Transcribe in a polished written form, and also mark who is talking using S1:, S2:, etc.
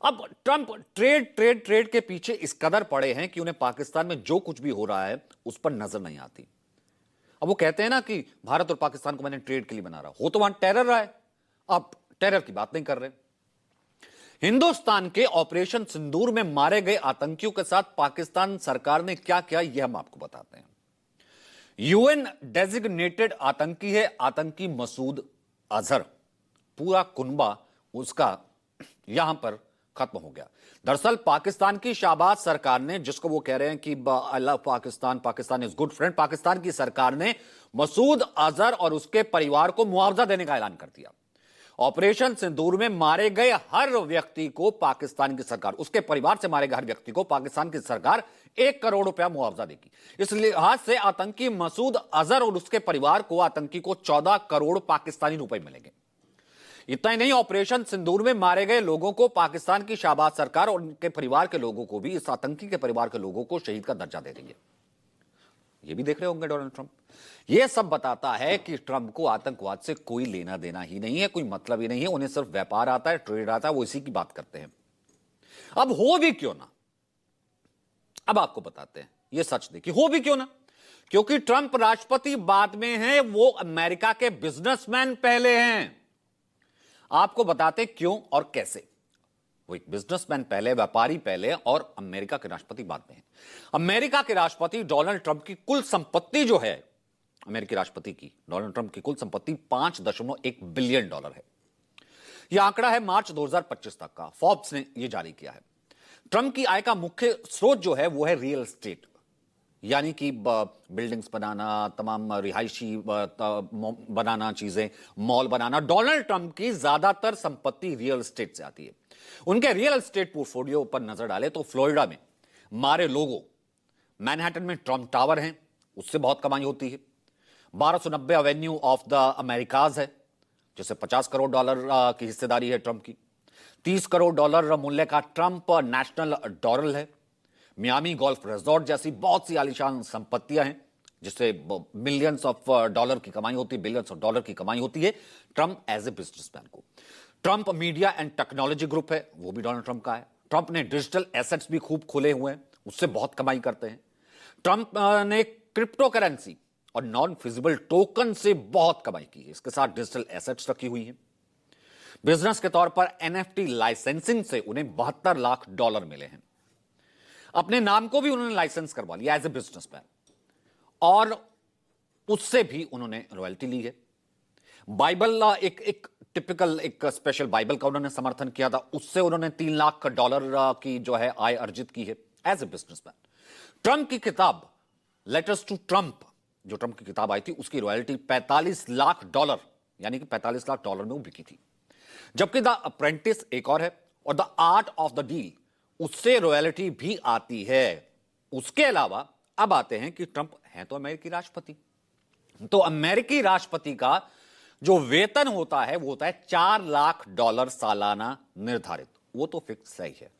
S1: अब Trump trade trade trade के पीछे इस कदर पड़े हैं कि उन्हें पाकिस्तान में जो कुछ भी हो रहा है उस पर नजर नहीं आती। अब वो कहते हैं ना कि भारत और पाकिस्तान को मैंने ट्रेड के लिए बना रहा, हो तो वहां टेरर रहा है। अब टेरर की बात नहीं कर रहे। हिंदुस्तान के ऑपरेशन सिंदूर में मारे गए आतंकियों के साथ पाकिस्तान सरकार ने क्या किया, यह हम आपको बताते हैं। यूएन डेजिग्नेटेड आतंकी है आतंकी मसूद अजहर। पूरा कुनबा उसका यहां पर खत्म हो गया। दरअसल पाकिस्तान की शाहबाज सरकार ने, जिसको वो कह रहे हैं कि अल्लाह Pakistan, Pakistan is good friend, Pakistan की सरकार ने मसूद अजहर और उसके परिवार को मुआवजा देने का ऐलान कर दिया। ऑपरेशन सिंदूर में मारे गए हर व्यक्ति को पाकिस्तान की सरकार, उसके परिवार से मारे गए हर व्यक्ति को पाकिस्तान की सरकार 1 करोड़ रुपया मुआवजा देगी। इस लिहाज से आतंकी मसूद अजहर और उसके परिवार को, आतंकी को 14 करोड़ पाकिस्तानी रुपए मिलेंगे। इतना ही नहीं, ऑपरेशन सिंदूर में मारे गए लोगों को पाकिस्तान की शाहबाज सरकार और उनके परिवार के लोगों को भी, इस आतंकी के परिवार के लोगों को शहीद का दर्जा दे देंगे। ये भी देख रहे होंगे डोनाल्ड ट्रंप। यह सब बताता है कि ट्रंप को आतंकवाद से कोई लेना देना ही नहीं है, कोई मतलब ही नहीं है। उन्हें सिर्फ व्यापार आता है, ट्रेड आता है, वो इसी की बात करते हैं। अब हो भी क्यों ना, अब आपको बताते हैं यह सच। देखिए, हो भी क्यों ना, क्योंकि ट्रंप राष्ट्रपति बाद में है, वो अमेरिका के बिजनेसमैन पहले हैं। आपको बताते क्यों और कैसे। वो एक बिजनेसमैन पहले, व्यापारी पहले, और अमेरिका के राष्ट्रपति बाद में है। अमेरिका के राष्ट्रपति डोनाल्ड ट्रंप की कुल संपत्ति जो है, अमेरिकी राष्ट्रपति की, डोनाल्ड ट्रंप की कुल संपत्ति $5.1 बिलियन है। यह आंकड़ा है मार्च 2025 तक का, फोर्ब्स ने यह जारी किया है। ट्रंप की आय का मुख्य स्रोत जो है वो है रियल एस्टेट, यानी कि बिल्डिंग्स बनाना, तमाम रिहायशी बनाना, चीजें, मॉल बनाना। डोनाल्ड ट्रंप की ज्यादातर संपत्ति रियल एस्टेट से आती है। उनके रियल एस्टेट पोर्टफोलियो पर नजर डाले तो फ्लोरिडा में मारे लोगों, मैनहट्टन में ट्रंप टावर हैं, उससे बहुत कमाई होती है। 1290 एवेन्यू ऑफ द अमेरिकाज है, जिससे $50 करोड़ की हिस्सेदारी है ट्रंप की। $30 करोड़ मूल्य का ट्रंप नेशनल डॉरल है। मियामी गोल्फ रिजॉर्ट जैसी बहुत सी आलीशान संपत्तियां हैं, जिससे मिलियंस ऑफ डॉलर की कमाई होती है, बिलियंस ऑफ डॉलर की कमाई होती है ट्रंप एज ए बिजनेसमैन को। Trump media and technology group है, वो भी डोनाल्ड ट्रंप का है। ट्रंप ने डिजिटल एसेट्स भी खूब खोले हुए हैं, उससे बहुत कमाई करते हैं। ट्रंप ने क्रिप्टो करेंसी और नॉन फिजिबल टोकन से बहुत कमाई की है। इसके साथ डिजिटल एसेट्स रखी हुई है। बिजनेस के तौर पर एनएफटी लाइसेंसिंग से उन्हें $72 लाख मिले हैं। अपने नाम को भी उन्होंने लाइसेंस करवा लिया एज ए बिजनेसमैन, और उससे भी उन्होंने रॉयल्टी ली है। बाइबल, एक टिपिकल, एक स्पेशल बाइबल का उन्होंने समर्थन किया था, उससे उन्होंने $3 लाख की जो है आय अर्जित की है एज ए बिजनेसमैन। ट्रंप की किताब लेटर्स टू ट्रंप, जो ट्रंप की किताब आई थी, उसकी रॉयल्टी $45 लाख, यानी कि $45 लाख में वो बिकी थी। जबकि द अप्रेंटिस एक और है, और the art of the deal, उससे रॉयल्टी भी आती है। उसके अलावा अब आते हैं कि ट्रंप हैं तो अमेरिकी राष्ट्रपति, तो अमेरिकी राष्ट्रपति का जो वेतन होता है वो होता है $4 लाख सालाना निर्धारित। वो तो फिक्स है ही है।